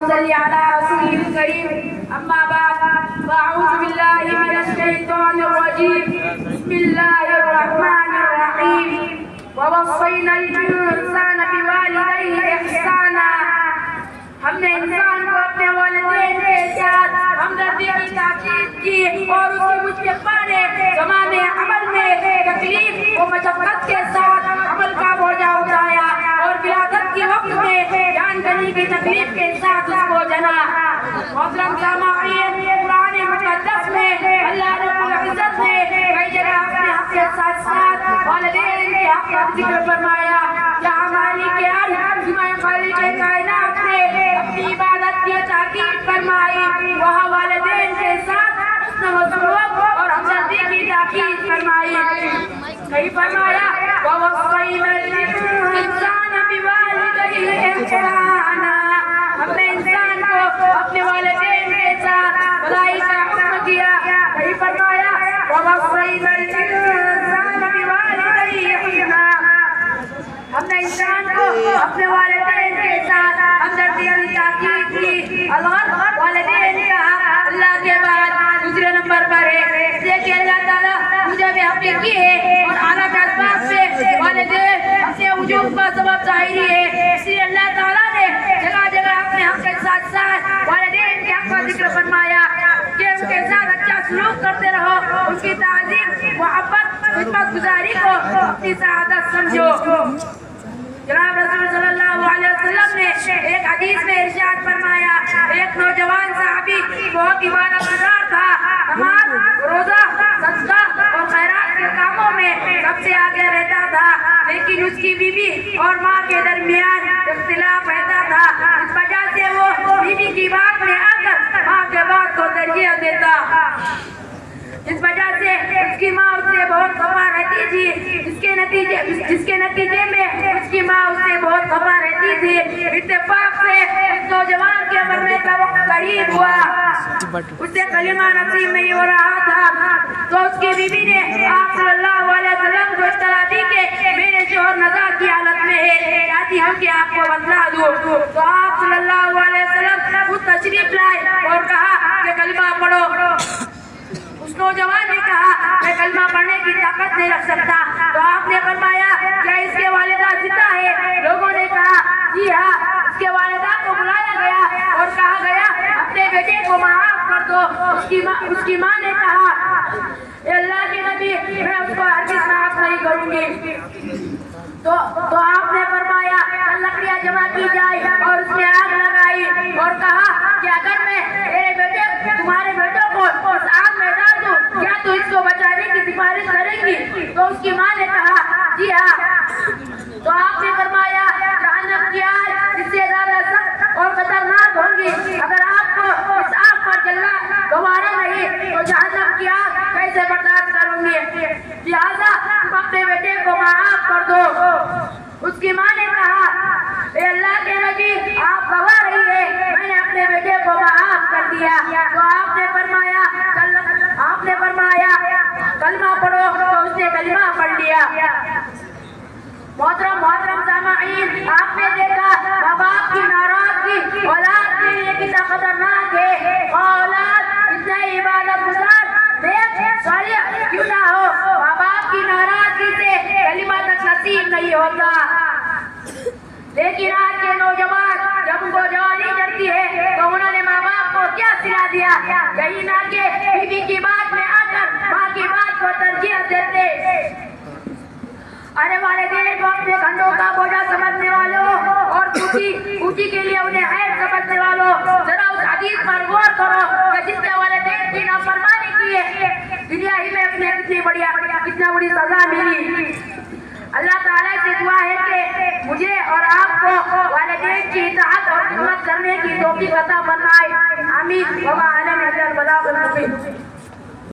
صلی علی رسول الکریم اما بعد فاعوذ باللہ من الشیطان الرجیم بسم اللہ الرحمن الرحیم ووصینا الانسان بوالدیہ احسانا ہم نے انسان کو اپنے والدین کے ساتھ ہمدردی کی تاکید کی اور اس کی مجھ کے پانے زمانے عمل میں تکلیف و مشقت کے ساتھ عمل کا بوجھا اٹھایا اور ولادت کے وقت میں جان کنی کی تکلیف کے ساتھ اس کو جنا۔ محترم سامعین، قرآن مقدس میں اللہ رب العزت نے کئی جگہ اپنے حق کے ساتھ ساتھ والدین کے حق کا ذکر فرمایا۔ جہاں مالک الارض خالق کائنات نے اپنی عبادت کی تاکید فرمائی، وہاں والدین کے ساتھ حسن و سلوک اور ہمدردی کی تاکید فرمائی۔ کہیں فرمایا وَوَصَّيْنَا الْإِنسَانَ بِوَالِدَيْهِ إِحْسَانًا، ہم نے انسان کو اپنے والدین کے ساتھ بھلائی کا حکم دیا۔ کہیں فرمایا وَوَصَّيْنَا الْإِنسَانَ بِوَالِدَيْهِ إِحْسَانًا، ہم نے انسان کو اپنے والدین کے ساتھ ہمدردی کی تاکید کی۔ الغرض والدین کا حق اللہ کے بعد دوسرے نمبر پر ہے، اس لیے کہ اللہ تعالیٰ مجھے بھی حقیقی ہے اور اعلیٰ کے اسباب سے والدین سے وجوب کا سبب ظاہری ہے، اس لیے اللہ تعالیٰ نے جگہ جگہ اپنے حق کے ساتھ ساتھ والدین کے حق کا ذکر فرمایا کہ ان کے ساتھ اچھا سلوک کرتے رہو، ان کی تعظیم، محبت، خدمت گزاری کو اپنی سعادت سمجھو۔ جناب رسول صلی اللہ علیہ وسلم نے ایک حدیث میں ارشاد فرمایا، ایک نوجوان صحابی بہت عبادت گزار تھا، نماز، روزہ، صدقہ اور خیرات کے کاموں میں سب سے آگے رہتا تھا، لیکن اس کی بیوی اور ماں کے درمیان اختلاف رہتا تھا، اس وجہ سے وہ بیوی کی بات میں آ کر ماں کے بات کو ترجیح دیتا، اس وجہ سے اس کی ماں اس سے بہت خفا رہتی تھی، جس کے نتیجے میں اس کی ماں اس سے بہت خفا رہتی تھی۔ اتفاق سے اس نوجوان کے مرنے کا وقت قریب ہوا، اس سے کلمہ نصیب نہیں ہو رہا تھا، تو اس کی بیوی نے آپ صلی اللہ علیہ وسلم کو اطلاع دی کہ میرے شوہر نزاع کی حالت میں ہے، چاہتی ہوں کہ آپ کو بتلا دوں، تو آپ صلی اللہ علیہ وسلم خود تشریف لائے اور کہا کہ کلمہ پڑھو۔ اس نوجوان نے کہا میں کلمہ پڑھنے کی طاقت نہیں رکھ سکتا، تو آپ نے فرمایا کیا اس کے والدہ زندہ ہے؟ لوگوں نے کہا جی ہاں، اس کے والدہ کو بلایا گیا اور کہا گیا اپنے بیٹے کو معاف کر دو۔ اس کی ماں نے کہا اے اللہ کے نبی، میں اس کو ہرگز معاف نہیں کروں گی۔ تو آپ نے فرمایا لکڑیاں جمع کی جائے اور اس میں آگ لگائی اور کہا کہ اگر میں تمہارے بیٹوں کو اس آگ میں ڈال دوں کیا تو اس کو بچانے کی سفارش کریں گی؟ تو اس کی ماں نے کہا جی ہاں۔ تو آپ نے فرمایا جہنم کی آگ اس سے زیادہ سخت اور خطرناک ہوں گی، اگر آپ کو اس آگ پر جلنا گوارا نہیں تو جہنم کی آگ کیسے برداشت کروں گی؟ لہٰذا تم اپنے بیٹے کو معاف کر دو۔ اس کی ماں نے کہا اے اللہ کے نبی، آپ گواہ رہیے، میں نے اپنے بیٹے کو معاف کر دیا۔ تو آپ نے فرمایا کلمہ پڑھو، تو اس نے کلمہ پڑھ لیا۔ محترم سامعین، آپ نے دیکھا ماں باپ کی ناراضگی اولاد کے لیے کتنا خطرناک ہے۔ اولاد اتنا عبادت گزار نیک صالح کیوں نہ ہو، ماں باپ کی ناراضگی سے کلمہ تک نصیب نہیں ہوتا۔ لیکن آج کے نوجوان جب ان کو جوانی چڑھتی ہے تو انہوں نے ماں باپ کو کیا سلا دیا؟ یہی نہ کہ بیوی کی بات میں آ کر ماں کی بات کو ترجیح دیتے۔ ارے والدین کو اپنے گھنٹوں کا بوجھا سمجھنے والوں اور خوشی کے لیے انہیں عیب سمجھنے والوں، ذرا اس حدیث پر غور کرو کہ جس نے والدین کی نافرمانی کی ہے دنیا ہی میں اپنے کتنا بڑی سزا ملی۔ اللہ تعالیٰ سے دعا ہے کہ مجھے اور آپ کو والدین کی اطاعت اور خدمت کرنے کی توفیق عطا فرمائے، آمین۔ وما علینا الا البلاغ المبین۔